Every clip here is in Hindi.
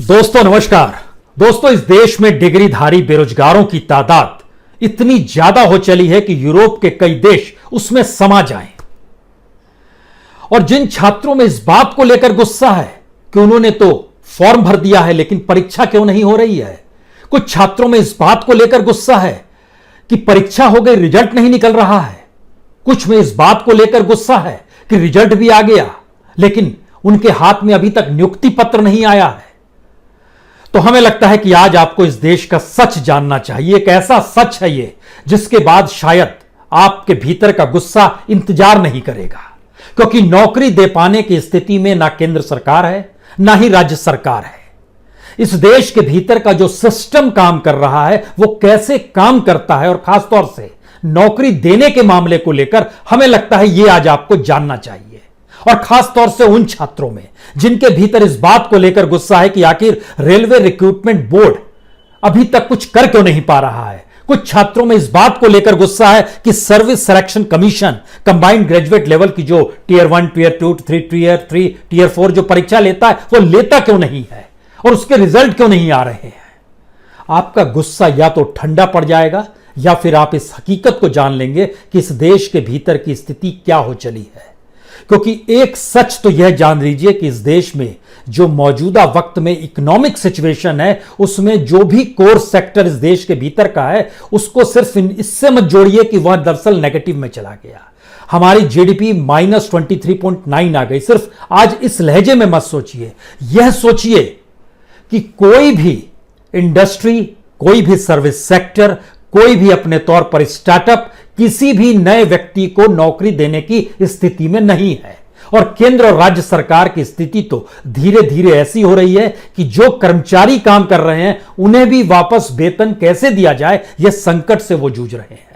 दोस्तों नमस्कार। दोस्तों, इस देश में डिग्रीधारी बेरोजगारों की तादाद इतनी ज्यादा हो चली है कि यूरोप के कई देश उसमें समा जाएं। और जिन छात्रों में इस बात को लेकर गुस्सा है कि उन्होंने तो फॉर्म भर दिया है लेकिन परीक्षा क्यों नहीं हो रही है, कुछ छात्रों में इस बात को लेकर गुस्सा है कि परीक्षा हो गई, रिजल्ट नहीं निकल रहा है, कुछ में इस बात को लेकर गुस्सा है कि रिजल्ट भी आ गया लेकिन उनके हाथ में अभी तक नियुक्ति पत्र नहीं आया है। तो हमें लगता है कि आज आपको इस देश का सच जानना चाहिए। एक ऐसा सच है ये जिसके बाद शायद आपके भीतर का गुस्सा इंतजार नहीं करेगा, क्योंकि नौकरी दे पाने की स्थिति में ना केंद्र सरकार है ना ही राज्य सरकार है। इस देश के भीतर का जो सिस्टम काम कर रहा है वो कैसे काम करता है, और खासतौर से नौकरी देने के मामले को लेकर हमें लगता है ये आज आपको जानना चाहिए। और खास तौर से उन छात्रों में जिनके भीतर इस बात को लेकर गुस्सा है कि आखिर रेलवे रिक्रूटमेंट बोर्ड अभी तक कुछ कर क्यों नहीं पा रहा है। कुछ छात्रों में इस बात को लेकर गुस्सा है कि service selection commission combined graduate level की जो टीयर 1, टीयर 2, टीयर 3, टीयर 4 जो परीक्षा लेता है वो लेता क्यों नहीं है और उसके रिजल्ट क्यों नहीं आ रहे हैं। आपका गुस्सा या तो ठंडा पड़ जाएगा या फिर आप इस हकीकत को जान लेंगे कि इस देश के भीतर की स्थिति क्या हो चली है। क्योंकि एक सच तो यह जान लीजिए कि इस देश में जो मौजूदा वक्त में इकोनॉमिक सिचुएशन है उसमें जो भी कोर सेक्टर इस देश के भीतर का है उसको सिर्फ इससे मत जोड़िए कि वह दरअसल नेगेटिव में चला गया। हमारी जीडीपी -23.9 आ गई। सिर्फ आज इस लहजे में मत सोचिए, यह सोचिए कि कोई भी इंडस्ट्री, कोई भी सर्विस सेक्टर, कोई भी अपने तौर पर स्टार्टअप किसी भी नए व्यक्ति को नौकरी देने की स्थिति में नहीं है। और केंद्र और राज्य सरकार की स्थिति तो धीरे धीरे ऐसी हो रही है कि जो कर्मचारी काम कर रहे हैं उन्हें भी वापस वेतन कैसे दिया जाए, यह संकट से वो जूझ रहे हैं।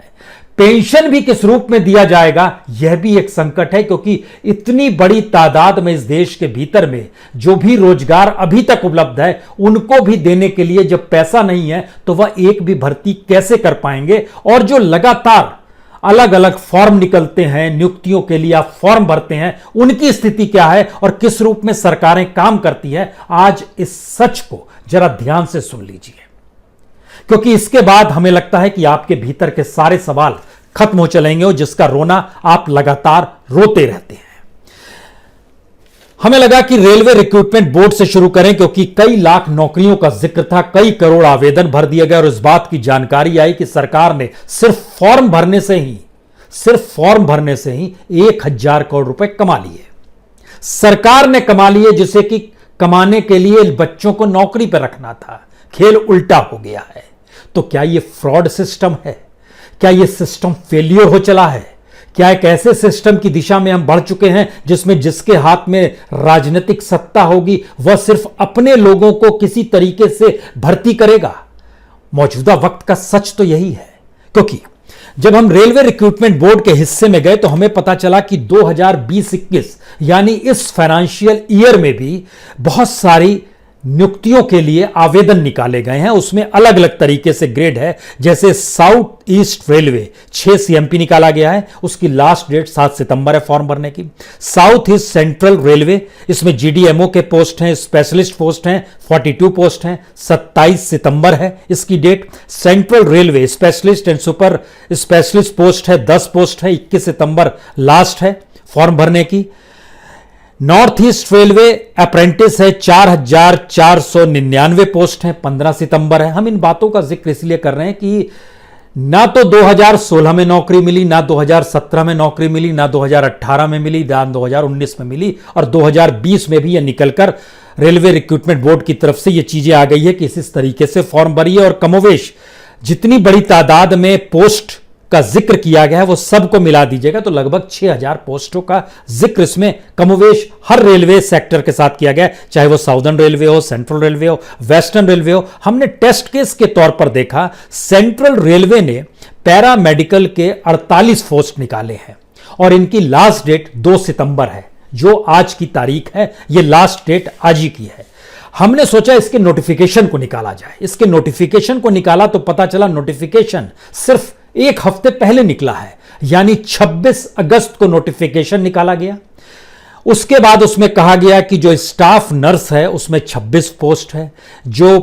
पेंशन भी किस रूप में दिया जाएगा यह भी एक संकट है, क्योंकि इतनी बड़ी तादाद में इस देश के भीतर में जो भी रोजगार अभी तक उपलब्ध है उनको भी देने के लिए जब पैसा नहीं है तो वह एक भी भर्ती कैसे कर पाएंगे। और जो लगातार अलग अलग फॉर्म निकलते हैं, नियुक्तियों के लिए आप फॉर्म भरते हैं, उनकी स्थिति क्या है और किस रूप में सरकारें काम करती है, आज इस सच को जरा ध्यान से सुन लीजिए, क्योंकि इसके बाद हमें लगता है कि आपके भीतर के सारे सवाल खत्म हो चलेंगे और जिसका रोना आप लगातार रोते रहते हैं। हमें लगा कि रेलवे रिक्रूटमेंट बोर्ड से शुरू करें, क्योंकि कई लाख नौकरियों का जिक्र था, कई करोड़ आवेदन भर दिए गए और इस बात की जानकारी आई कि सरकार ने सिर्फ फॉर्म भरने से ही 1000 करोड़ रुपए कमा लिए। सरकार ने कमा लिए जिसे कि कमाने के लिए बच्चों को नौकरी पर रखना था। खेल उल्टा हो गया है। तो क्या यह फ्रॉड सिस्टम है? क्या यह सिस्टम फेलियर हो चला है? क्या एक ऐसे सिस्टम की दिशा में हम बढ़ चुके हैं जिसमें जिसके हाथ में राजनीतिक सत्ता होगी वह सिर्फ अपने लोगों को किसी तरीके से भर्ती करेगा? मौजूदा वक्त का सच तो यही है, क्योंकि जब हम रेलवे रिक्रूटमेंट बोर्ड के हिस्से में गए तो हमें पता चला कि 2020-21 यानी इस फाइनेंशियल ईयर में भी बहुत सारी नियुक्तियों के लिए आवेदन निकाले गए हैं। उसमें अलग अलग तरीके से ग्रेड है। जैसे साउथ ईस्ट रेलवे 6 सीएमपी निकाला गया है, उसकी लास्ट डेट 7 सितंबर है फॉर्म भरने की। साउथ ईस्ट सेंट्रल रेलवे, इसमें जीडीएमओ के पोस्ट हैं, स्पेशलिस्ट पोस्ट हैं, 42 पोस्ट हैं, 27 सितंबर है इसकी डेट। Central Railway specialist and super specialist post है, 10 पोस्ट है, 21 सितंबर लास्ट है फॉर्म भरने की। नॉर्थ ईस्ट रेलवे अप्रेंटिस है, 4499 पोस्ट हैं, 15 सितंबर है। हम इन बातों का जिक्र इसलिए कर रहे हैं कि ना तो 2016 में नौकरी मिली, ना 2017 में नौकरी मिली, ना 2018 में मिली, ना 2019 में मिली, और 2020 में भी यह निकलकर रेलवे रिक्रूटमेंट बोर्ड की तरफ से यह चीजें आ गई है कि इस तरीके से फॉर्म भरिए। और कमोवेश जितनी बड़ी तादाद में पोस्ट का जिक्र किया गया है वो सबको मिला दीजिएगा तो लगभग 6000 पोस्टों का जिक्र इसमें कमोवेश हर रेलवे सेक्टर के साथ किया गया है, चाहे वो साउदर्न रेलवे हो, सेंट्रल रेलवे हो, वेस्टर्न रेलवे हो। हमने टेस्ट केस के तौर पर देखा, सेंट्रल रेलवे ने पैरा मेडिकल के 48 पोस्ट निकाले हैं और इनकी लास्ट डेट 2 सितंबर है, जो आज की तारीख है, ये लास्ट डेट आज ही की है। हमने सोचा इसके नोटिफिकेशन को निकाला जाए। इसके नोटिफिकेशन को निकाला तो पता चला नोटिफिकेशन सिर्फ एक हफ्ते पहले निकला है, यानी 26 अगस्त को नोटिफिकेशन निकाला गया। उसके बाद उसमें कहा गया कि जो स्टाफ नर्स है उसमें 26 पोस्ट है, जो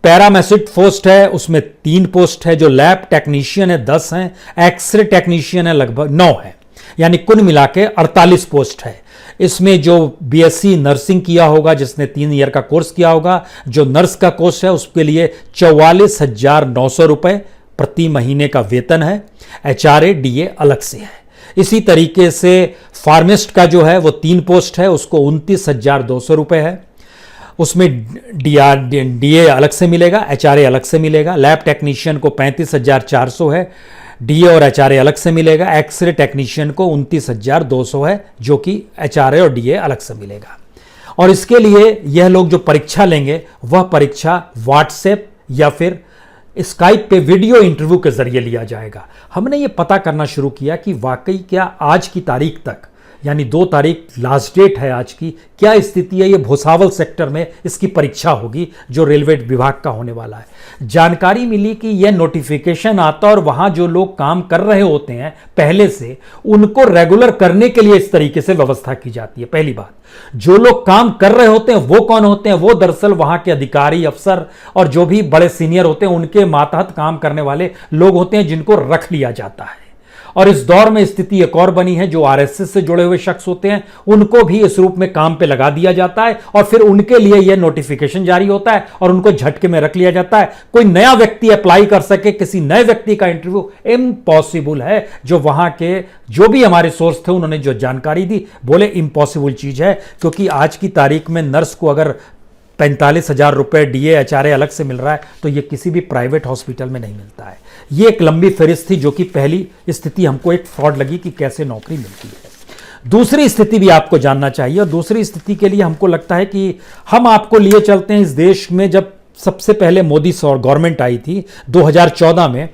पैरामेसिट पोस्ट है उसमें 3 पोस्ट है, जो लैब टेक्नीशियन है 10 हैं, एक्सरे टेक्नीशियन है लगभग 9 है, यानी कुल मिला के 48 पोस्ट है। इसमें जो बीएससी नर्सिंग किया होगा, जिसने 3 ईयर का कोर्स किया होगा, जो नर्स का कोर्स है उसके लिए 44,900 रुपए प्रति महीने का वेतन है। एचआरए डीए अलग से है। इसी तरीके से फार्मिस्ट का जो है वो 3 पोस्ट है, उसको 29,200 रुपए है। उसमें डीए अलग से मिलेगा, एचआरए अलग से मिलेगा। लैब टेक्नीशियन को 35,400 है, डीए और एचआरए अलग से मिलेगा। एक्सरे टेक्नीशियन को 29,200 है, जो कि एचआरए और डीए अलग से मिलेगा। और इसके लिए यह लोग जो परीक्षा लेंगे वह परीक्षा व्हाट्सएप या फिर स्काइप पे वीडियो इंटरव्यू के जरिए लिया जाएगा। हमने ये पता करना शुरू किया कि वाकई क्या आज की तारीख तक, यानी 2 तारीख लास्ट डेट है आज की, क्या स्थिति है, ये भुसावल सेक्टर में इसकी परीक्षा होगी जो रेलवे विभाग का होने वाला है। जानकारी मिली कि यह नोटिफिकेशन आता और वहां जो लोग काम कर रहे होते हैं पहले से, उनको रेगुलर करने के लिए इस तरीके से व्यवस्था की जाती है। पहली बात, जो लोग काम कर रहे होते हैं वो कौन होते हैं? वो दरअसल वहां के अधिकारी, अफसर और जो भी बड़े सीनियर होते हैं उनके मातहत काम करने वाले लोग होते हैं, जिनको रख लिया जाता है। और इस दौर में स्थिति एक और बनी है, जो आरएसएस से जुड़े हुए शख्स होते हैं उनको भी इस रूप में काम पे लगा दिया जाता है और फिर उनके लिए यह नोटिफिकेशन जारी होता है और उनको झटके में रख लिया जाता है। कोई नया व्यक्ति अप्लाई कर सके, किसी नए व्यक्ति का इंटरव्यू इम्पॉसिबल है। जो वहां के जो भी हमारे सोर्स थे उन्होंने जो जानकारी दी, बोले इम्पॉसिबल चीज है, क्योंकि आज की तारीख में नर्स को अगर 45,000 रुपए डीए एचआरए अलग से मिल रहा है तो ये किसी भी प्राइवेट हॉस्पिटल में नहीं मिलता है। ये एक लंबी फहरिस्त थी, जो कि पहली स्थिति हमको एक फ्रॉड लगी कि कैसे नौकरी मिलती है। दूसरी स्थिति भी आपको जानना चाहिए, और दूसरी स्थिति के लिए हमको लगता है कि हम आपको लिए चलते हैं इस देश में जब सबसे पहले मोदी गवर्नमेंट आई थी 2014 में।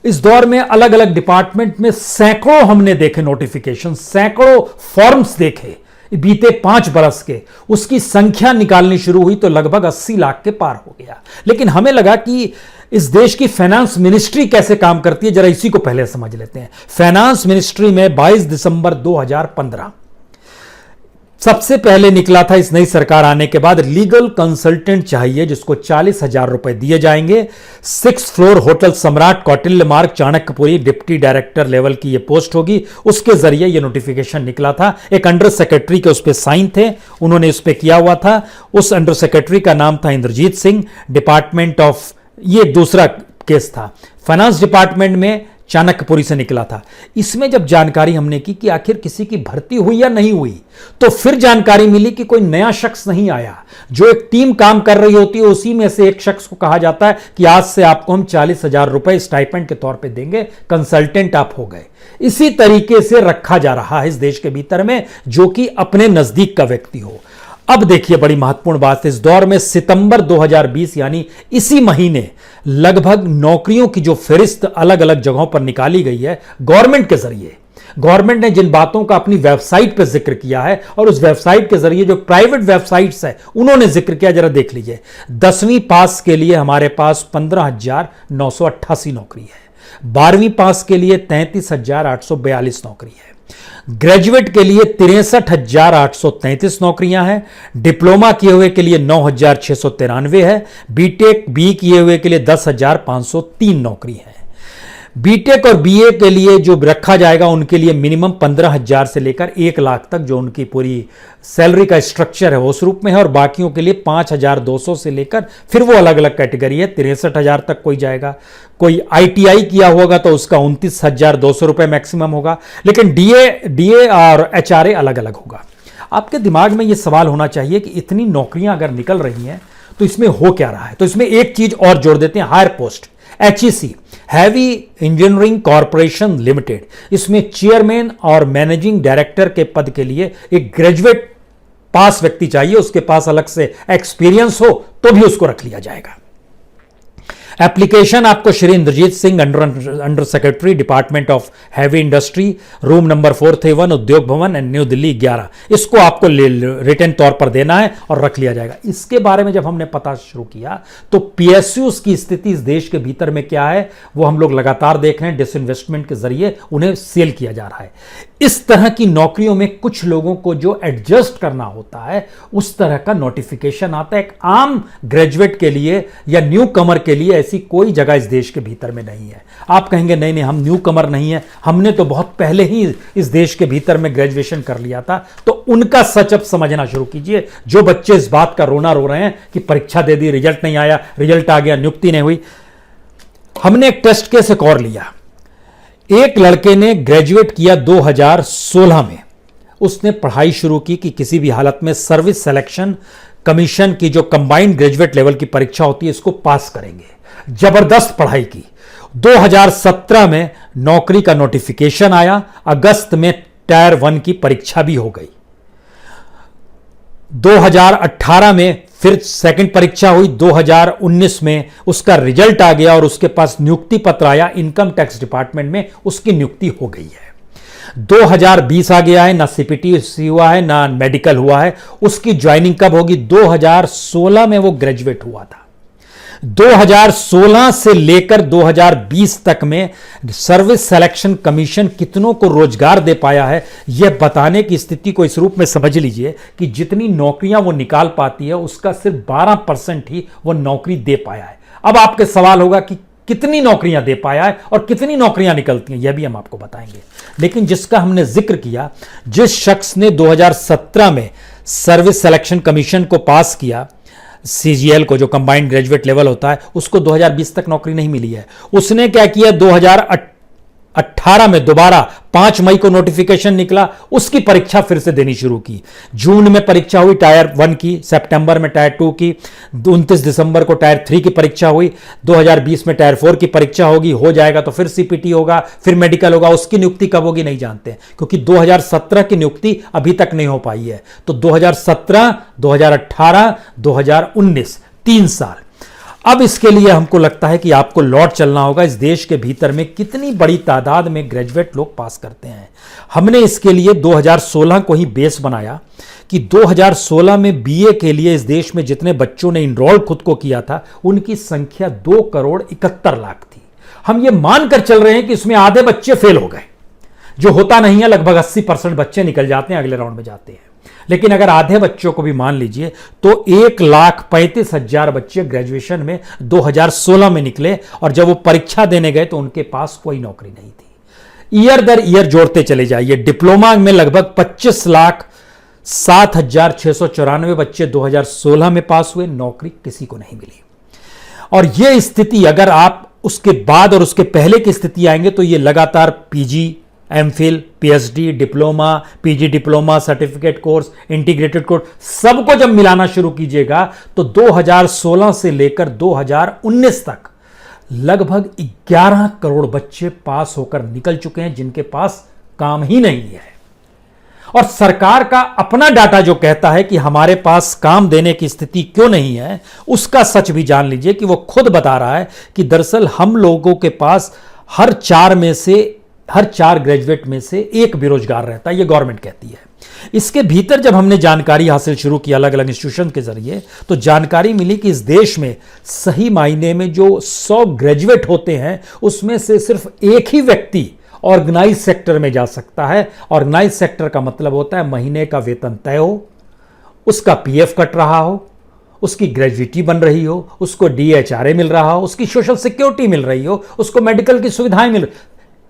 इस दौर में अलग अलग डिपार्टमेंट में सैकड़ों हमने देखे नोटिफिकेशन, सैकड़ों फॉर्म्स देखे बीते 5 बरस के। उसकी संख्या निकालनी शुरू हुई तो लगभग 80 लाख के पार हो गया। लेकिन हमें लगा कि इस देश की फाइनेंस मिनिस्ट्री कैसे काम करती है, जरा इसी को पहले समझ लेते हैं। फाइनेंस मिनिस्ट्री में 22 दिसंबर 2015 सबसे पहले निकला था, इस नई सरकार आने के बाद, लीगल कंसल्टेंट चाहिए जिसको 40,000 रुपए दिए जाएंगे। 6th फ्लोर होटल सम्राट कौटिल्य मार्ग चाणक्यपुरी, डिप्टी डायरेक्टर लेवल की यह पोस्ट होगी। उसके जरिए यह नोटिफिकेशन निकला था। एक अंडर सेक्रेटरी के उस पर साइन थे, उन्होंने उस पर किया हुआ था। उस अंडर सेक्रेटरी का नाम था इंद्रजीत सिंह। डिपार्टमेंट ऑफ, ये दूसरा केस था, फाइनेंस डिपार्टमेंट में चाणक्यपुरी से निकला था। इसमें जब जानकारी हमने की कि आखिर किसी की भर्ती हुई या नहीं हुई, तो फिर जानकारी मिली कि कोई नया शख्स नहीं आया। जो एक टीम काम कर रही होती है उसी में से एक शख्स को कहा जाता है कि आज से आपको हम 40,000 रुपए स्टाइपेंड के तौर पे देंगे, कंसल्टेंट आप हो गए। इसी तरीके से रखा जा रहा है इस देश के भीतर में, जो कि अपने नजदीक का व्यक्ति हो। अब देखिए बड़ी महत्वपूर्ण बात है, इस दौर में सितंबर 2020 यानी इसी महीने लगभग नौकरियों की जो फहरिस्त अलग अलग जगहों पर निकाली गई है गवर्नमेंट के जरिए। गवर्नमेंट ने जिन बातों का अपनी वेबसाइट पर जिक्र किया है और उस वेबसाइट के जरिए जो प्राइवेट वेबसाइट्स है उन्होंने जिक्र किया, जरा देख लीजिए। 10वीं पास के लिए हमारे पास 15,988 नौकरी है। 12वीं पास के लिए 33,842 नौकरी है। ग्रेजुएट के लिए 63,833 नौकरियां हैं। डिप्लोमा किए हुए के लिए 9,693 है। बीटेक बी किए हुए के लिए 10,503 नौकरी है। बीटेक और बीए के लिए जो रखा जाएगा उनके लिए मिनिमम 15,000 से लेकर 1 लाख तक जो उनकी पूरी सैलरी का स्ट्रक्चर है वो उस रूप में है, और बाकियों के लिए 5,200 से लेकर फिर वो अलग अलग कैटेगरी है, 63,000 तक कोई जाएगा। कोई आईटीआई किया होगा तो उसका 29,200 रुपए मैक्सिमम होगा। लेकिन डीए और एचआरए अलग अलग होगा। आपके दिमाग में ये सवाल होना चाहिए कि इतनी नौकरियां अगर निकल रही हैं तो इसमें हो क्या रहा है। तो इसमें एक चीज और जोड़ देते हैं, higher post, HEC Heavy Engineering Corporation Limited. इसमें चेयरमैन और मैनेजिंग डायरेक्टर के पद के लिए एक ग्रेजुएट पास व्यक्ति चाहिए, उसके पास अलग से एक्सपीरियंस हो तो भी उसको रख लिया जाएगा। एप्लीकेशन आपको Shri Indrajit Singh, under secretary, Department of Heavy Industry, room number 431, Udyog भवन एंड न्यू दिल्ली 11, इसको आपको रिटन तौर पर देना है और रख लिया जाएगा। इसके बारे में जब हमने पता शुरू किया तो पीएसयूज की स्थिति इस देश के भीतर में क्या है वो हम लोग लगातार देख रहे हैं। डिसइन्वेस्टमेंट के जरिए उन्हें सेल किया जा रहा है। इस तरह की नौकरियों में कुछ लोगों को जो एडजस्ट करना होता है उस तरह का नोटिफिकेशन आता है। एक आम ग्रेजुएट के लिए या न्यू कमर के लिए ऐसी कोई जगह इस देश के भीतर में नहीं है। आप कहेंगे नहीं नहीं, हम न्यू कमर नहीं है, हमने तो बहुत पहले ही इस देश के भीतर में ग्रेजुएशन कर लिया था। तो उनका सच अब समझना शुरू कीजिए। जो बच्चे इस बात का रोना रो रहे हैं कि परीक्षा दे दी, रिजल्ट नहीं आया, रिजल्ट आ गया, नियुक्ति नहीं हुई। हमने एक टेस्ट केस एक और लिया। एक लड़के ने ग्रेजुएट किया 2016 में। उसने पढ़ाई शुरू की कि किसी भी हालत में सर्विस सिलेक्शन कमीशन की जो कंबाइंड ग्रेजुएट लेवल की परीक्षा होती है इसको पास करेंगे। जबरदस्त पढ़ाई की। 2017 में नौकरी का नोटिफिकेशन आया। अगस्त में टायर 1 की परीक्षा भी हो गई। 2018 में फिर सेकंड परीक्षा हुई। 2019 में उसका रिजल्ट आ गया और उसके पास नियुक्ति पत्र आया। इनकम टैक्स डिपार्टमेंट में उसकी नियुक्ति हो गई है। 2020 आ गया है, ना सीपीटी हुआ है ना मेडिकल हुआ है। उसकी ज्वाइनिंग कब होगी? 2016 में वो ग्रेजुएट हुआ था। 2016 से लेकर 2020 तक में सर्विस सिलेक्शन कमीशन कितनों को रोजगार दे पाया है यह बताने की स्थिति को इस रूप में समझ लीजिए कि जितनी नौकरियां वो निकाल पाती है उसका सिर्फ 12% ही वो नौकरी दे पाया है। अब आपके सवाल होगा कि कितनी नौकरियां दे पाया है और कितनी नौकरियां निकलती हैं, यह भी हम आपको बताएंगे। लेकिन जिसका हमने जिक्र किया, जिस शख्स ने 2017 में सर्विस सिलेक्शन कमीशन को पास किया, सीजीएल को, जो कंबाइंड ग्रेजुएट लेवल होता है, उसको 2020 तक नौकरी नहीं मिली है। उसने क्या किया? 2018 में दोबारा 5 मई को नोटिफिकेशन निकला, उसकी परीक्षा फिर से देनी शुरू की। जून में परीक्षा हुई टायर 1 की, सितंबर में टायर 2 की, 29 दिसंबर को टायर 3 की परीक्षा हुई। 2020 में टायर 4 की परीक्षा होगी, हो जाएगा तो फिर सीपीटी होगा, फिर मेडिकल होगा। उसकी नियुक्ति कब होगी नहीं जानते, क्योंकि 2017 की नियुक्ति अभी तक नहीं हो पाई है। तो 2017, 2018, 2019 3 साल। अब इसके लिए हमको लगता है कि आपको लौट चलना होगा इस देश के भीतर में कितनी बड़ी तादाद में ग्रेजुएट लोग पास करते हैं। हमने इसके लिए 2016 को ही बेस बनाया कि 2016 में बीए के लिए इस देश में जितने बच्चों ने इनरोल खुद को किया था उनकी संख्या 2,71,00,000 थी। हम ये मानकर चल रहे हैं कि इसमें आधे बच्चे फेल हो गए, जो होता नहीं है। लगभग 80% बच्चे निकल जाते हैं, अगले राउंड में जाते हैं। लेकिन अगर आधे बच्चों को भी मान लीजिए तो 1,35,000 बच्चे ग्रेजुएशन में 2016 में निकले और जब वो परीक्षा देने गए तो उनके पास कोई नौकरी नहीं थी। ईयर दर ईयर जोड़ते चले जाइए। डिप्लोमा में लगभग 25,07,694 बच्चे 2016 में पास हुए, नौकरी किसी को नहीं मिली। और यह स्थिति अगर आप उसके बाद और उसके पहले की स्थिति आएंगे तो यह लगातार PG, MPhil, PhD, diploma, PG diploma, certificate course, integrated course, सबको जब मिलाना शुरू कीजिएगा तो 2016 से लेकर 2019 तक लगभग 11 करोड़ बच्चे पास होकर निकल चुके हैं जिनके पास काम ही नहीं है। और सरकार का अपना डाटा जो कहता है कि हमारे पास काम देने की स्थिति क्यों नहीं है, उसका सच भी जान लीजिए कि वो खुद बता रहा है कि दरअसल हम लोगों के पास हर 4 ग्रेजुएट में से 1 बेरोजगार रहता है, ये गवर्नमेंट कहती है। इसके भीतर जब हमने जानकारी हासिल शुरू की अलग अलग इंस्टीट्यूशन के जरिए तो जानकारी मिली कि इस देश में सही मायने में जो 100 ग्रेजुएट होते हैं उसमें से सिर्फ 1 ही व्यक्ति ऑर्गेनाइज सेक्टर में जा सकता है। ऑर्गेनाइज सेक्टर का मतलब होता है महीने का वेतन तय हो, उसका पीएफ कट रहा हो, उसकी ग्रेजुएटी बन रही हो, उसको डीएचआरए मिल रहा हो, उसकी सोशल सिक्योरिटी मिल रही हो, उसको मेडिकल की सुविधाएं मिल।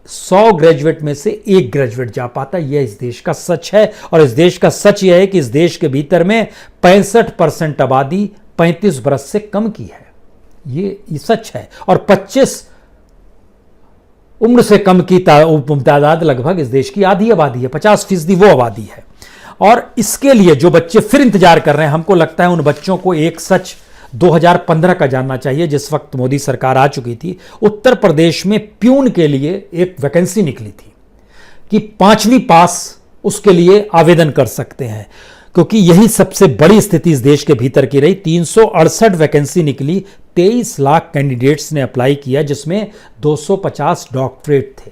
100 ग्रेजुएट में से 1 ग्रेजुएट जा पाता। यह इस देश का सच है। और इस देश का सच यह है कि इस देश के भीतर में 65% आबादी 35 बरस से कम की है। ये सच है। और 25 उम्र से कम की तादाद लगभग इस देश की आधी आबादी है। 50% वो आबादी है। और इसके लिए जो बच्चे फिर इंतजार कर रहे हैं, हमको लगता है उन बच्चों को एक सच 2015 का जानना चाहिए, जिस वक्त मोदी सरकार आ चुकी थी। उत्तर प्रदेश में प्यून के लिए एक वैकेंसी निकली थी कि 5वीं पास उसके लिए आवेदन कर सकते हैं। क्योंकि यही सबसे बड़ी स्थिति इस देश के भीतर की रही। 368 वैकेंसी निकली, 23 लाख कैंडिडेट्स ने अप्लाई किया, जिसमें 250 डॉक्टरेट थे,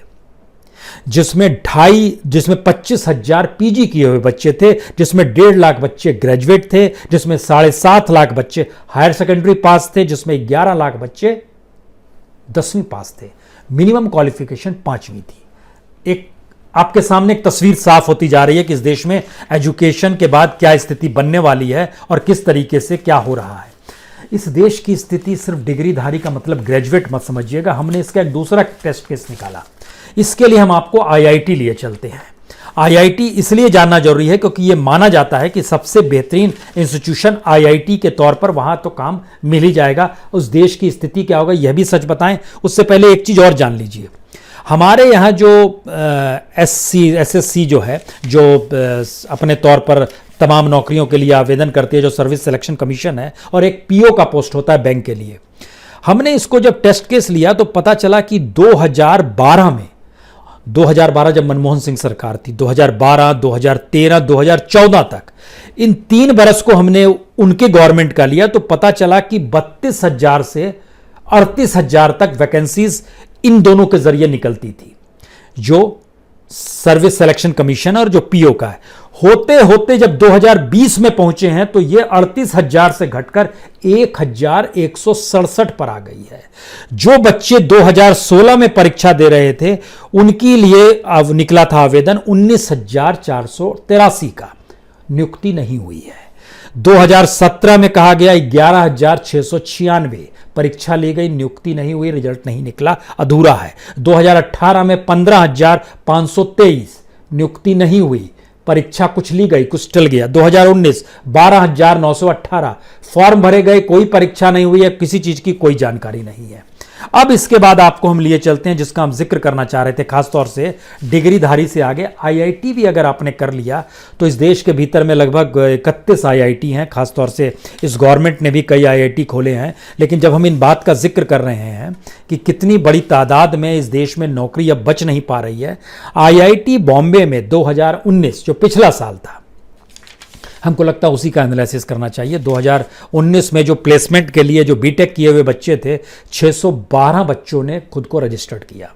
जिसमें 25,000 पीजी किए हुए बच्चे थे, जिसमें 1.5 लाख बच्चे ग्रेजुएट थे, जिसमें 7.5 लाख बच्चे हायर सेकेंडरी पास थे, जिसमें 11 लाख बच्चे 10वीं पास थे। मिनिमम क्वालिफिकेशन 5वीं थी। एक आपके सामने एक तस्वीर साफ होती जा रही है कि इस देश में एजुकेशन के बाद क्या स्थिति बनने वाली है और किस तरीके से क्या हो रहा है। इस देश की स्थिति सिर्फ डिग्रीधारी का मतलब ग्रेजुएट मत समझिएगा। हमने इसका एक दूसरा टेस्ट केस निकाला। इसके लिए हम आपको आईआईटी लिए चलते हैं। आईआईटी इसलिए जानना जरूरी है क्योंकि यह माना जाता है कि सबसे बेहतरीन इंस्टीट्यूशन आईआईटी के तौर पर, वहां तो काम मिल ही जाएगा। उस देश की स्थिति क्या होगा यह भी सच बताएं। उससे पहले एक चीज और जान लीजिए। हमारे यहाँ जो एसएससी जो है, जो अपने तौर पर तमाम नौकरियों के लिए आवेदन करती है, जो सर्विस सिलेक्शन कमीशन है, और एक पीओ का पोस्ट होता है बैंक के लिए। हमने इसको जब टेस्ट केस लिया तो पता चला कि 2012 जब मनमोहन सिंह सरकार थी, 2012, 2013, 2014 तक, इन 3 बरस को हमने उनके गवर्नमेंट का लिया तो पता चला कि 32,000 से 38,000 तक वैकेंसीज इन दोनों के जरिए निकलती थी, जो सर्विस सिलेक्शन कमीशन और जो पीओ का है। होते होते जब 2020 में पहुंचे हैं तो ये 38,000 से घटकर 1,167 पर आ गई है। जो बच्चे 2016 में परीक्षा दे रहे थे उनके लिए अब निकला था आवेदन 19,483 का, नियुक्ति नहीं हुई है। 2017 में कहा गया 11,696 परीक्षा ली गई, नियुक्ति नहीं हुई, रिजल्ट नहीं निकला, अधूरा है। 2018 में 15,523 नियुक्ति नहीं हुई, परीक्षा कुछ ली गई, कुछ टल गया। 2019 12,918 फॉर्म भरे गए, कोई परीक्षा नहीं हुई है, किसी चीज की कोई जानकारी नहीं है। अब इसके बाद आपको हम लिए चलते हैं जिसका हम जिक्र करना चाह रहे थे, खासतौर से डिग्रीधारी से आगे आईआईटी भी अगर आपने कर लिया तो इस देश के भीतर में लगभग 31 आईआईटी हैं। खासतौर से इस गवर्नमेंट ने भी कई आईआईटी खोले हैं। लेकिन जब हम इन बात का जिक्र कर रहे हैं कि कितनी बड़ी तादाद में इस देश में नौकरी अब बच नहीं पा रही है, आईआईटी बॉम्बे में 2019 जो पिछला साल था, हमको लगता है उसी का एनालिसिस करना चाहिए। 2019 में जो प्लेसमेंट के लिए जो बीटेक किए हुए बच्चे थे, 612 बच्चों ने खुद को रजिस्टर्ड किया,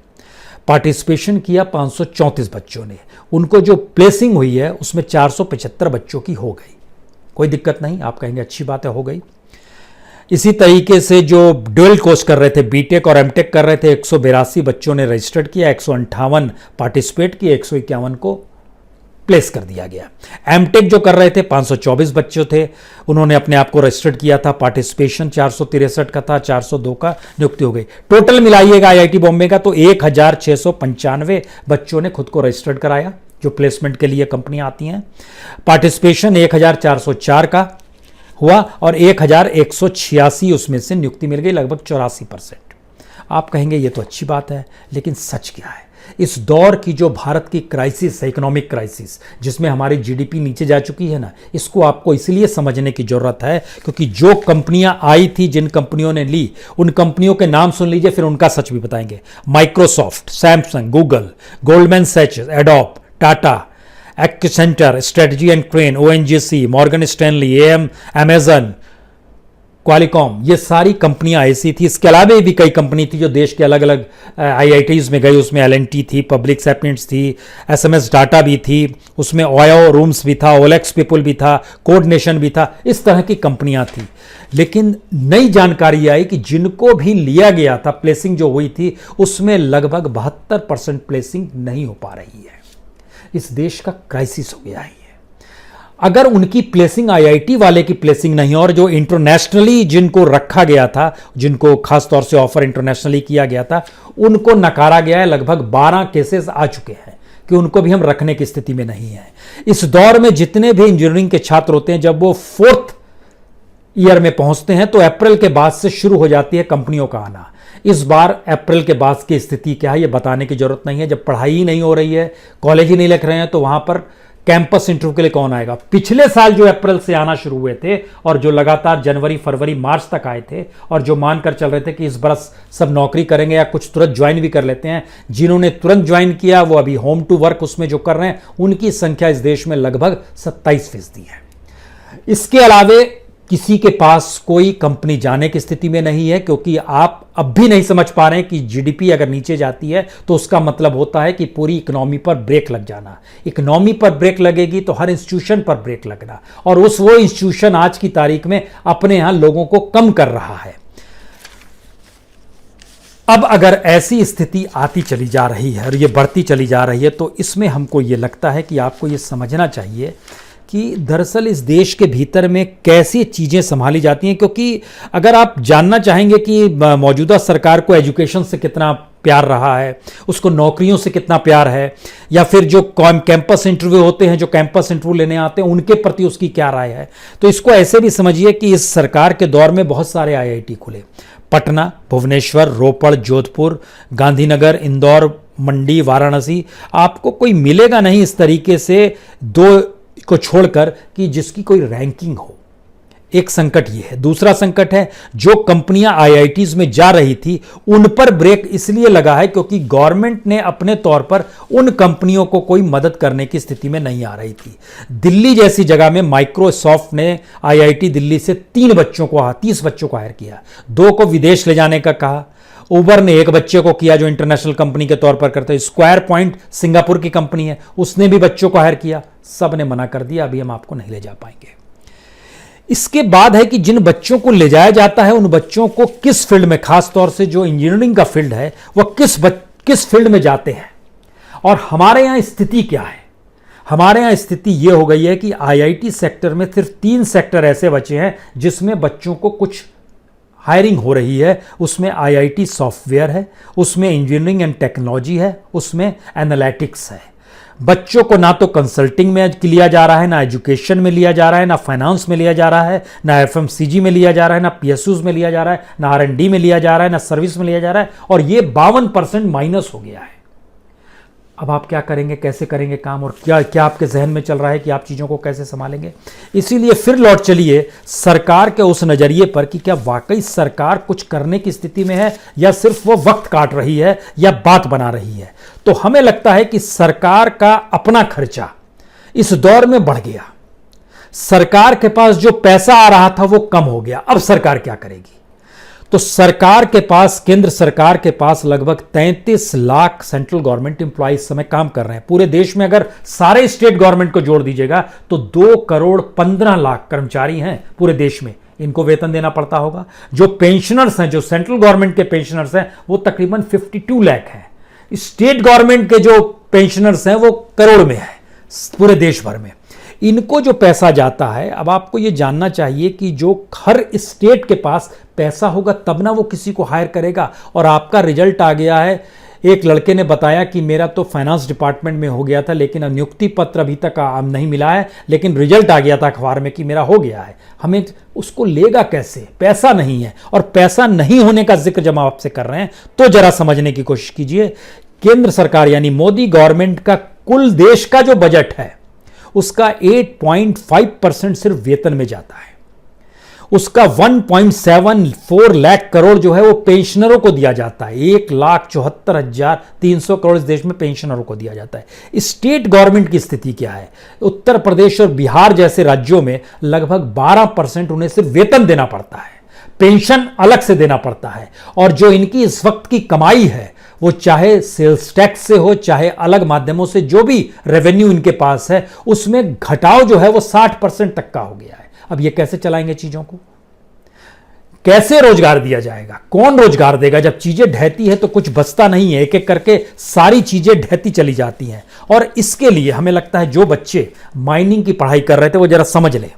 पार्टिसिपेशन किया 534 बच्चों ने। उनको जो प्लेसिंग हुई है उसमें 475 बच्चों की हो गई। कोई दिक्कत नहीं, आप कहेंगे अच्छी बात है, हो गई। इसी तरीके से जो ड्यूअल कोर्स कर रहे थे, बीटेक और एमटेक कर रहे थे, 182 बच्चों ने रजिस्टर्ड किया, 158 पार्टिसिपेट किए, 151 को प्लेस कर दिया गया। एमटेक जो कर रहे थे 524 बच्चे थे, उन्होंने अपने आप को रजिस्टर्ड किया था, पार्टिसिपेशन 463 का था, 402 का नियुक्ति हो गई। टोटल मिलाइएगा आईआईटी बॉम्बे का तो 1,695 बच्चों ने खुद को रजिस्टर्ड कराया, जो प्लेसमेंट के लिए कंपनियां आती हैं। पार्टिसिपेशन 1,404 का हुआ और 1,186 उसमें से नियुक्ति मिल गई, लगभग 84%। आप कहेंगे ये तो अच्छी बात है, लेकिन सच क्या है? इस दौर की जो भारत की क्राइसिस है, इकोनॉमिक क्राइसिस, जिसमें हमारी जीडीपी नीचे जा चुकी है ना, इसको आपको इसलिए समझने की जरूरत है क्योंकि जो कंपनियां आई थी, जिन कंपनियों ने ली, उन कंपनियों के नाम सुन लीजिए, फिर उनका सच भी बताएंगे। Microsoft, Samsung, Google, Goldman Sachs, Adobe, Tata, Accenture, Strategy and Crane, ONGC, Morgan Stanley, Amazon, Qualcomm, ये सारी कंपनियां ऐसी थी। इसके अलावा भी कई कंपनी थी जो देश के अलग अलग आईआईटीज में गई। उसमें एलएनटी थी, पब्लिक सैपिएंट्स थी, एसएमएस डाटा भी थी, उसमें ओयो रूम्स भी था, ओलेक्स पीपल भी था, कोड नेशन भी था, इस तरह की कंपनियां थी। लेकिन नई जानकारी आई कि जिनको भी लिया गया था, प्लेसिंग जो हुई थी, उसमें लगभग 72% प्लेसिंग नहीं हो पा रही है। इस देश का क्राइसिस हो गया है। अगर उनकी प्लेसिंग, आईआईटी वाले की प्लेसिंग नहीं, और जो इंटरनेशनली जिनको रखा गया था, जिनको खासतौर से ऑफर इंटरनेशनली किया गया था, उनको नकारा गया है। लगभग 12 केसेस आ चुके हैं कि उनको भी हम रखने की स्थिति में नहीं है। इस दौर में जितने भी इंजीनियरिंग के छात्र होते हैं, जब वो 4th ईयर में पहुंचते हैं तो अप्रैल के बाद से शुरू हो जाती है कंपनियों का आना। इस बार अप्रैल के बाद की स्थिति क्या है ये बताने की जरूरत नहीं है। जब पढ़ाई ही नहीं हो रही है, कॉलेज ही नहीं लिख रहे हैं, तो वहां पर कैंपस इंटरव्यू के लिए कौन आएगा? पिछले साल जो अप्रैल से आना शुरू हुए थे और जो लगातार जनवरी, फरवरी, मार्च तक आए थे, और जो मानकर चल रहे थे कि इस बरस सब नौकरी करेंगे या कुछ तुरंत ज्वाइन भी कर लेते हैं, जिन्होंने तुरंत ज्वाइन किया वो अभी होम टू वर्क उसमें जो कर रहे हैं, उनकी संख्या इस देश में लगभग 27% है। इसके अलावे किसी के पास कोई कंपनी जाने की स्थिति में नहीं है, क्योंकि आप अब भी नहीं समझ पा रहे हैं कि जीडीपी अगर नीचे जाती है तो उसका मतलब होता है कि पूरी इकोनॉमी पर ब्रेक लग जाना। इकोनॉमी पर ब्रेक लगेगी तो हर इंस्टीट्यूशन पर ब्रेक लगना, और वो इंस्टीट्यूशन आज की तारीख में अपने यहां लोगों को कम कर रहा है। अब अगर ऐसी स्थिति आती चली जा रही है और ये बढ़ती चली जा रही है, तो इसमें हमको ये लगता है कि आपको ये समझना चाहिए कि दरअसल इस देश के भीतर में कैसी चीज़ें संभाली जाती हैं। क्योंकि अगर आप जानना चाहेंगे कि मौजूदा सरकार को एजुकेशन से कितना प्यार रहा है, उसको नौकरियों से कितना प्यार है, या फिर जो कैंपस इंटरव्यू होते हैं, जो कैंपस इंटरव्यू लेने आते हैं, उनके प्रति उसकी क्या राय है, तो इसको ऐसे भी समझिए कि इस सरकार के दौर में बहुत सारे आईआईटी खुले। पटना, भुवनेश्वर, रोपड़, जोधपुर, गांधीनगर, इंदौर, मंडी, वाराणसी, आपको कोई मिलेगा नहीं इस तरीके से दो को छोड़कर कि जिसकी कोई रैंकिंग हो। एक संकट ये है। दूसरा संकट है, जो कंपनियां आईआईटीज में जा रही थी उन पर ब्रेक इसलिए लगा है क्योंकि गवर्नमेंट ने अपने तौर पर उन कंपनियों को कोई मदद करने की स्थिति में नहीं आ रही थी। दिल्ली जैसी जगह में माइक्रोसॉफ्ट ने आईआईटी दिल्ली से 30 बच्चों को हायर किया, 2 को विदेश ले जाने का कहा। उबर ने 1 बच्चे को किया जो इंटरनेशनल कंपनी के तौर पर करते हैं। स्क्वायर पॉइंट सिंगापुर की कंपनी है, उसने भी बच्चों को हायर किया। सब ने मना कर दिया, अभी हम आपको नहीं ले जा पाएंगे। इसके बाद है कि जिन बच्चों को ले जाया जाता है उन बच्चों को किस फील्ड में, खास तौर से जो इंजीनियरिंग का फील्ड है, वह किस फील्ड में जाते हैं। और हमारे यहां स्थिति क्या है? हमारे यहां स्थिति यह हो गई है कि आईआईटी सेक्टर में सिर्फ 3 सेक्टर ऐसे बचे हैं जिसमें बच्चों को कुछ हायरिंग हो रही है। उसमें आईआईटी सॉफ्टवेयर है, उसमें इंजीनियरिंग एंड टेक्नोलॉजी है, उसमें एनालिटिक्स है। बच्चों को ना तो कंसल्टिंग में लिया जा रहा है, ना एजुकेशन में लिया जा रहा है, ना फाइनेंस में लिया जा रहा है, ना एफएमसीजी में लिया जा रहा है, ना पीएसयूज में लिया जा रहा है, ना आरएनडी में लिया जा रहा है, ना सर्विस में लिया जा रहा है, और ये 52% माइनस हो गया है। अब आप क्या करेंगे, कैसे करेंगे काम, और क्या क्या आपके जहन में चल रहा है कि आप चीज़ों को कैसे संभालेंगे? इसीलिए फिर लौट चलिए सरकार के उस नज़रिए पर कि क्या वाकई सरकार कुछ करने की स्थिति में है या सिर्फ वो वक्त काट रही है या बात बना रही है। तो हमें लगता है कि सरकार का अपना खर्चा इस दौर में बढ़ गया। सरकार के पास जो पैसा आ रहा था वो कम हो गया। अब सरकार क्या करेगी? तो सरकार के पास, केंद्र सरकार के पास लगभग 33 लाख सेंट्रल गवर्नमेंट एम्प्लॉय इस समय काम कर रहे हैं। पूरे देश में अगर सारे स्टेट गवर्नमेंट को जोड़ दीजिएगा तो 2 करोड़ 15 लाख कर्मचारी हैं पूरे देश में। इनको वेतन देना पड़ता होगा। जो पेंशनर्स हैं, जो सेंट्रल गवर्नमेंट के पेंशनर्स हैं, वो तकरीबन 52 लाख हैं। स्टेट गवर्नमेंट के जो पेंशनर्स हैं वो करोड़ में है पूरे देश भर में। इनको जो पैसा जाता है, अब आपको ये जानना चाहिए कि जो हर स्टेट के पास पैसा होगा तब ना वो किसी को हायर करेगा। और आपका रिजल्ट आ गया है। एक लड़के ने बताया कि मेरा तो फाइनेंस डिपार्टमेंट में हो गया था, लेकिन नियुक्ति पत्र अभी तक नहीं मिला है, लेकिन रिजल्ट आ गया था अखबार में कि मेरा हो गया है। हमें उसको लेगा कैसे? पैसा नहीं है। और पैसा नहीं होने का जिक्र जब आप आपसे कर रहे हैं तो जरा समझने की कोशिश कीजिए। केंद्र सरकार यानी मोदी गवर्नमेंट का कुल देश का जो बजट है उसका 8.5% सिर्फ वेतन में जाता है। उसका 1.74 लाख करोड़ जो है वो पेंशनरों को दिया जाता है। 1,74,300 करोड़ इस देश में पेंशनरों को दिया जाता है। स्टेट गवर्नमेंट की स्थिति क्या है? उत्तर प्रदेश और बिहार जैसे राज्यों में लगभग 12% उन्हें सिर्फ वेतन देना पड़ता है, पेंशन अलग से देना पड़ता है। और जो इनकी इस वक्त की कमाई है वो चाहे सेल्स टैक्स से हो, चाहे अलग माध्यमों से जो भी रेवेन्यू इनके पास है, उसमें घटाव जो है वो 60% तक का हो गया है। अब ये कैसे चलाएंगे चीजों को? कैसे रोजगार दिया जाएगा? कौन रोजगार देगा? जब चीजें ढहती है तो कुछ बचता नहीं है, एक एक करके सारी चीजें ढहती चली जाती हैं। और इसके लिए हमें लगता है जो बच्चे माइनिंग की पढ़ाई कर रहे थे वो जरा समझ लें,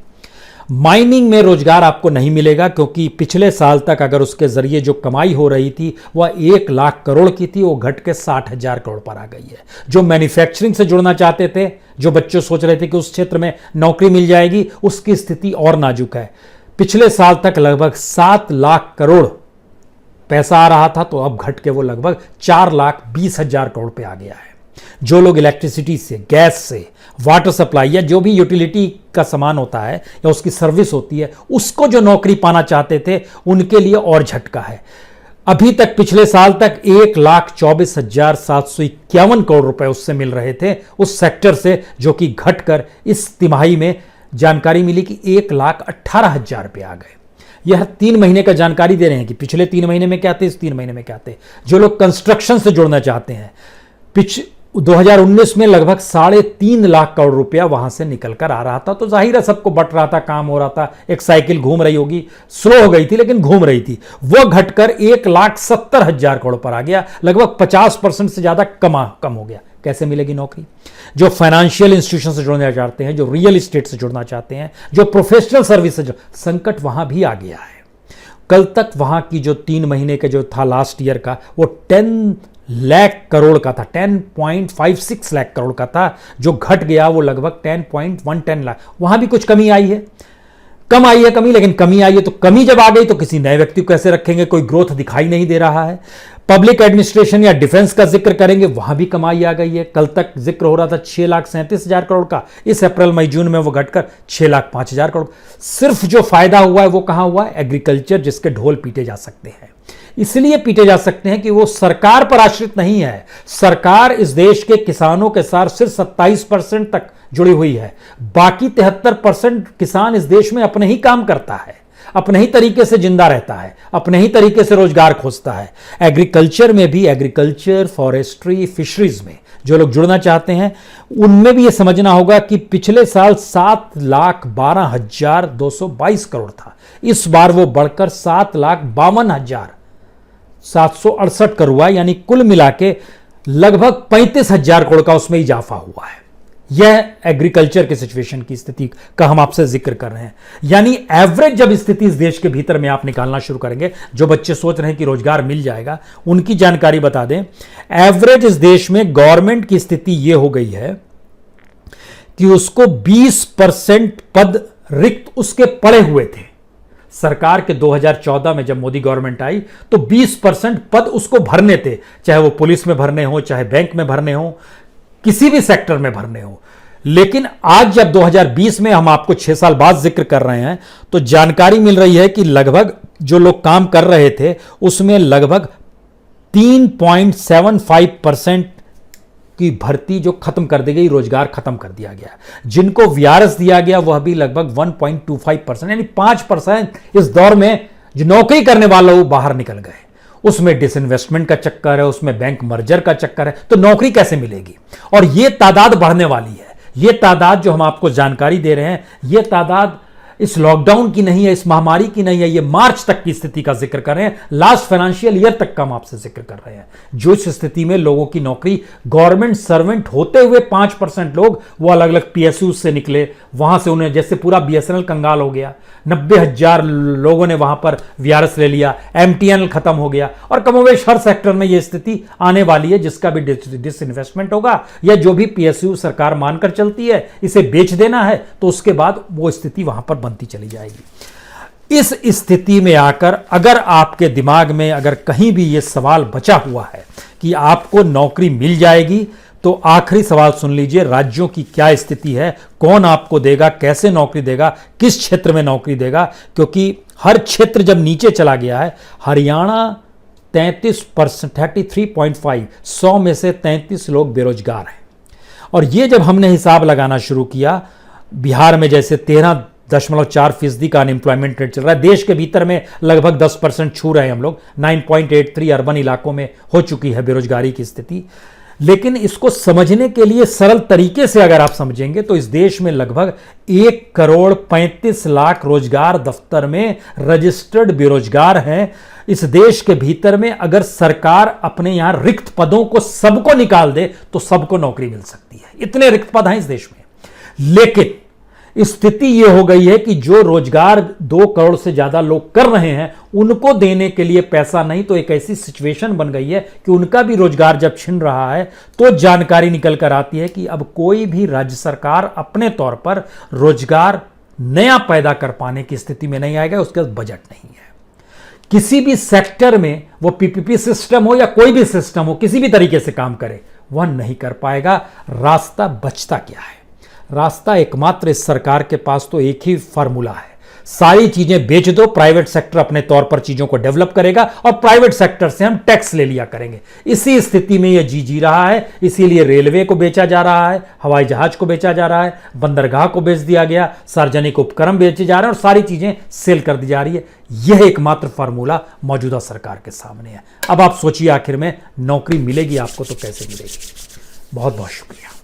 माइनिंग में रोजगार आपको नहीं मिलेगा, क्योंकि पिछले साल तक अगर उसके जरिए जो कमाई हो रही थी वह 1 लाख करोड़ की थी, वो घट के 60,000 करोड़ पर आ गई है। जो मैन्युफैक्चरिंग से जुड़ना चाहते थे, जो बच्चे सोच रहे थे कि उस क्षेत्र में नौकरी मिल जाएगी, उसकी स्थिति और नाजुक है। पिछले साल तक लगभग 7 लाख करोड़ पैसा आ रहा था, तो अब घट के वो लगभग 4,20,000 करोड़ पे आ गया है। जो लोग इलेक्ट्रिसिटी से, गैस से, वाटर सप्लाई या जो भी यूटिलिटी का सामान होता है या उसकी सर्विस होती है, उसको जो नौकरी पाना चाहते थे उनके लिए और झटका है। अभी तक पिछले साल तक 1,24,751 करोड़ रुपए उससे मिल रहे थे, उस सेक्टर से, जो कि घटकर इस तिमाही में जानकारी मिली कि 1,18,000 रुपये आ गए। यह 3 महीने का जानकारी दे रहे हैं कि पिछले 3 महीने में क्या थे, इस 3 महीने में क्या थे। जो लोग कंस्ट्रक्शन से जुड़ना चाहते हैं, 2019 में लगभग 3.5 लाख करोड़ रुपया वहां से निकल कर आ रहा था, तो जाहिर है सबको बट रहा था, काम हो रहा था, एक साइकिल घूम रही होगी, स्लो हो गई थी लेकिन घूम रही थी। वो घटकर 1,70,000 करोड़ पर आ गया, लगभग 50% से ज्यादा कम हो गया। कैसे मिलेगी नौकरी? जो फाइनेंशियल इंस्टीट्यूशन से जुड़ना चाहते हैं, जो रियल एस्टेट से जुड़ना चाहते हैं, जो प्रोफेशनल सर्विस से संकट वहां भी आ गया है। कल तक वहां की जो 3 महीने का जो था लास्ट ईयर का, वो 10 लाख करोड़ का था, 10.56 लाख करोड़ का था, जो घट गया वो लगभग 10.110 लाख। वहां भी कुछ कमी आई है, कम आई है कमी, लेकिन कमी आई है। तो कमी जब आ गई तो किसी नए व्यक्ति को कैसे रखेंगे? कोई ग्रोथ दिखाई नहीं दे रहा है। पब्लिक एडमिनिस्ट्रेशन या डिफेंस का जिक्र करेंगे, वहां भी कमाई आ गई है। कल तक जिक्र हो रहा था 6,37,000 करोड़ का, इस अप्रैल मई जून में वो घटकर 6,05,000 करोड़। सिर्फ जो फायदा हुआ है वो कहां हुआ है? एग्रीकल्चर, जिसके ढोल पीटे जा सकते हैं। इसलिए पीटे जा सकते हैं कि वो सरकार पर आश्रित नहीं है। सरकार इस देश के किसानों के साथ सिर्फ 27% तक जुड़ी हुई है। बाकी 73% किसान इस देश में अपने ही काम करता है, अपने ही तरीके से जिंदा रहता है, अपने ही तरीके से रोजगार खोजता है। एग्रीकल्चर में भी, एग्रीकल्चर, फॉरेस्ट्री, फिशरीज में जो लोग जुड़ना चाहते हैं, उनमें भी यह समझना होगा कि पिछले साल 7,12,222 करोड़ था, इस बार वो बढ़कर 7,52,768 करोड़ हुआ, यानी कुल मिला के लगभग 35,000 करोड़ का उसमें इजाफा हुआ है। यह एग्रीकल्चर के सिचुएशन की स्थिति का हम आपसे जिक्र कर रहे हैं। यानी एवरेज जब स्थिति इस देश के भीतर में आप निकालना शुरू करेंगे, जो बच्चे सोच रहे हैं कि रोजगार मिल जाएगा, उनकी जानकारी बता दें। एवरेज इस देश में गवर्नमेंट की स्थिति यह हो गई है कि उसको 20% पद रिक्त उसके पड़े हुए थे। सरकार के 2014 में जब मोदी गवर्नमेंट आई तो 20% पद उसको भरने थे, चाहे वो पुलिस में भरने हो, चाहे बैंक में भरने हो, किसी भी सेक्टर में भरने हो। लेकिन आज जब 2020 में हम आपको 6 साल बाद जिक्र कर रहे हैं, तो जानकारी मिल रही है कि लगभग जो लोग काम कर रहे थे उसमें लगभग 3.75% की भर्ती जो खत्म कर दी गई, रोजगार खत्म कर दिया गया। जिनको वीआरएस दिया गया वह भी लगभग 1.25%, यानी 5% इस दौर में जो नौकरी करने वाले वो बाहर निकल गए। उसमें डिसइन्वेस्टमेंट का चक्कर है, उसमें बैंक मर्जर का चक्कर है, तो नौकरी कैसे मिलेगी? और यह तादाद बढ़ने वाली है। यह तादाद जो हम आपको जानकारी दे रहे हैं, यह तादाद इस लॉकडाउन की नहीं है, इस महामारी की नहीं है, ये मार्च तक की स्थिति का जिक्र कर रहे हैं, लास्ट फाइनेंशियल ईयर तक का हम आपसे जिक्र कर रहे हैं। जो इस स्थिति में लोगों की नौकरी, गवर्नमेंट सर्वेंट होते हुए 5% लोग वो अलग अलग पीएसयू से निकले, वहां से उन्हें जैसे पूरा बीएसएनएल कंगाल हो गया, 90,000 लोगों ने वहां पर वीआरएस ले लिया, एमटीएनएल खत्म हो गया, और कमोवेश हर सेक्टर में यह स्थिति आने वाली है, जिसका भी डिसइन्वेस्टमेंट होगा या जो भी पीएसयू सरकार मानकर चलती है इसे बेच देना है, तो उसके बाद वो स्थिति वहां पर बनती चली जाएगी। इस स्थिति में आकर अगर आपके दिमाग में अगर कहीं भी यह सवाल बचा हुआ है कि आपको नौकरी मिल जाएगी, तो आखिरी सवाल सुन लीजिए, राज्यों की क्या स्थिति है, कौन आपको देगा, कैसे नौकरी देगा, किस क्षेत्र में नौकरी देगा। क्योंकि हर क्षेत्र जब नीचे चला गया है, हरियाणा 33%, 33.5, 100 में से 33 लोग बेरोजगार हैं। और ये जब हमने हिसाब लगाना शुरू किया, बिहार में जैसे 13.4% का अनएम्प्लॉयमेंट रेट चल रहा है, देश के भीतर में लगभग 10% छू रहे हैं हम लोग, 9.83 अर्बन इलाकों में हो चुकी है बेरोजगारी की स्थिति। लेकिन इसको समझने के लिए सरल तरीके से अगर आप समझेंगे तो इस देश में लगभग 1,35,00,000 रोजगार दफ्तर में रजिस्टर्ड बेरोजगार हैं। इस देश के भीतर में अगर सरकार अपने यहां रिक्त पदों को सबको निकाल दे तो सबको नौकरी मिल सकती है, इतने रिक्त पद हैं इस देश में। लेकिन स्थिति यह हो गई है कि जो रोजगार 2 करोड़ से ज्यादा लोग कर रहे हैं, उनको देने के लिए पैसा नहीं, तो एक ऐसी सिचुएशन बन गई है कि उनका भी रोजगार जब छिन रहा है, तो जानकारी निकल कर आती है कि अब कोई भी राज्य सरकार अपने तौर पर रोजगार नया पैदा कर पाने की स्थिति में नहीं आएगा, उसके पास बजट नहीं है। किसी भी सेक्टर में वो पीपीपी सिस्टम हो या कोई भी सिस्टम हो, किसी भी तरीके से काम करे, वह नहीं कर पाएगा। रास्ता बचता क्या है? रास्ता एकमात्र इस सरकार के पास तो एक ही फार्मूला है, सारी चीजें बेच दो, प्राइवेट सेक्टर अपने तौर पर चीजों को डेवलप करेगा और प्राइवेट सेक्टर से हम टैक्स ले लिया करेंगे। इसी स्थिति में यह जी रहा है। इसीलिए रेलवे को बेचा जा रहा है, हवाई जहाज को बेचा जा रहा है, बंदरगाह को बेच दिया गया, सार्वजनिक उपक्रम बेचे जा रहे हैं और सारी चीजें सेल कर दी जा रही है। यह एकमात्र फार्मूला मौजूदा सरकार के सामने है। अब आप सोचिए, आखिर में नौकरी मिलेगी आपको तो कैसे मिलेगी? बहुत बहुत शुक्रिया।